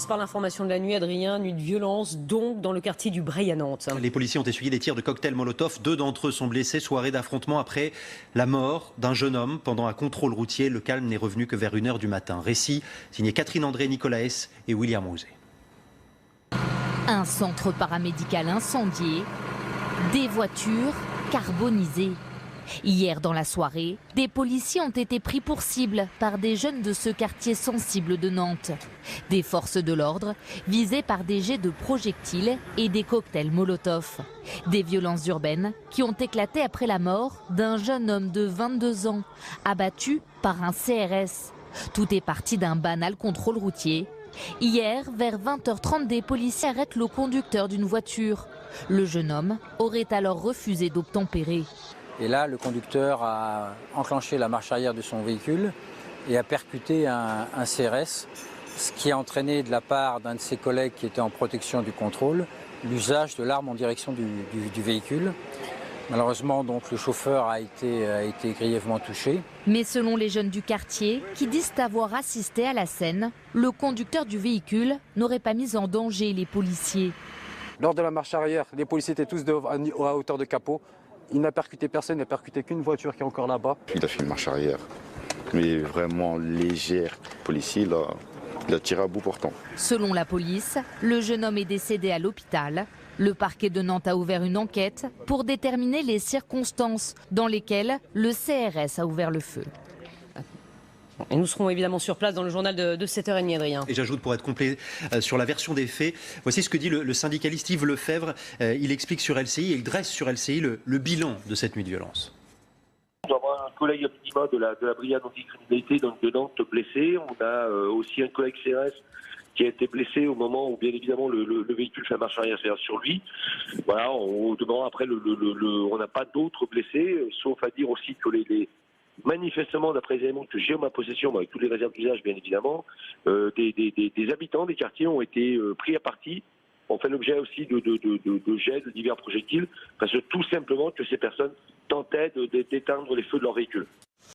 commence par l'information de la nuit, Adrien. Nuit de violence, donc, dans le quartier du Breil à Nantes. Les policiers ont essuyé des tirs de cocktail Molotov. 2 d'entre eux sont blessés. Soirée d'affrontement après la mort d'un jeune homme pendant un contrôle routier. Le calme n'est revenu que vers 1h du matin. Récit signé Catherine André, Nicolas S. et William Rouzet. Un centre paramédical incendié, des voitures carbonisées. Hier dans la soirée, des policiers ont été pris pour cible par des jeunes de ce quartier sensible de Nantes. Des forces de l'ordre visées par des jets de projectiles et des cocktails Molotov. Des violences urbaines qui ont éclaté après la mort d'un jeune homme de 22 ans, abattu par un CRS. Tout est parti d'un banal contrôle routier. Hier, vers 20h30, des policiers arrêtent le conducteur d'une voiture. Le jeune homme aurait alors refusé d'obtempérer. Et là, le conducteur a enclenché la marche arrière de son véhicule et a percuté un CRS, ce qui a entraîné de la part d'un de ses collègues qui était en protection du contrôle l'usage de l'arme en direction du véhicule. Malheureusement, donc, le chauffeur a été grièvement touché. Mais selon les jeunes du quartier, qui disent avoir assisté à la scène, le conducteur du véhicule n'aurait pas mis en danger les policiers. Lors de la marche arrière, les policiers étaient tous à hauteur de capot. Il n'a percuté personne, il n'a percuté qu'une voiture qui est encore là-bas. Il a fait une marche arrière, mais vraiment légère. Le policier, il a tiré à bout portant. Selon la police, le jeune homme est décédé à l'hôpital. Le parquet de Nantes a ouvert une enquête pour déterminer les circonstances dans lesquelles le CRS a ouvert le feu. Et nous serons évidemment sur place dans le journal de 7h30, Adrien. Et j'ajoute, pour être complet sur la version des faits, voici ce que dit le syndicaliste Yves Lefebvre. Il explique sur LCI et il dresse sur LCI le bilan de cette nuit de violence. On doit avoir un collègue minima de la brigade anticriminalité de Nantes blessé. On a aussi un collègue CRS qui a été blessé au moment où, bien évidemment, le véhicule fait la marche arrière sur lui. Voilà, au demeurant, après, on n'a pas d'autres blessés, sauf à dire aussi que manifestement, d'après les éléments que j'ai en ma possession, avec toutes les réserves d'usage, bien évidemment, des habitants des quartiers ont été pris à partie, ont fait l'objet aussi de jets, de divers projectiles, parce que tout simplement que ces personnes tentaient d'éteindre les feux de leur véhicule.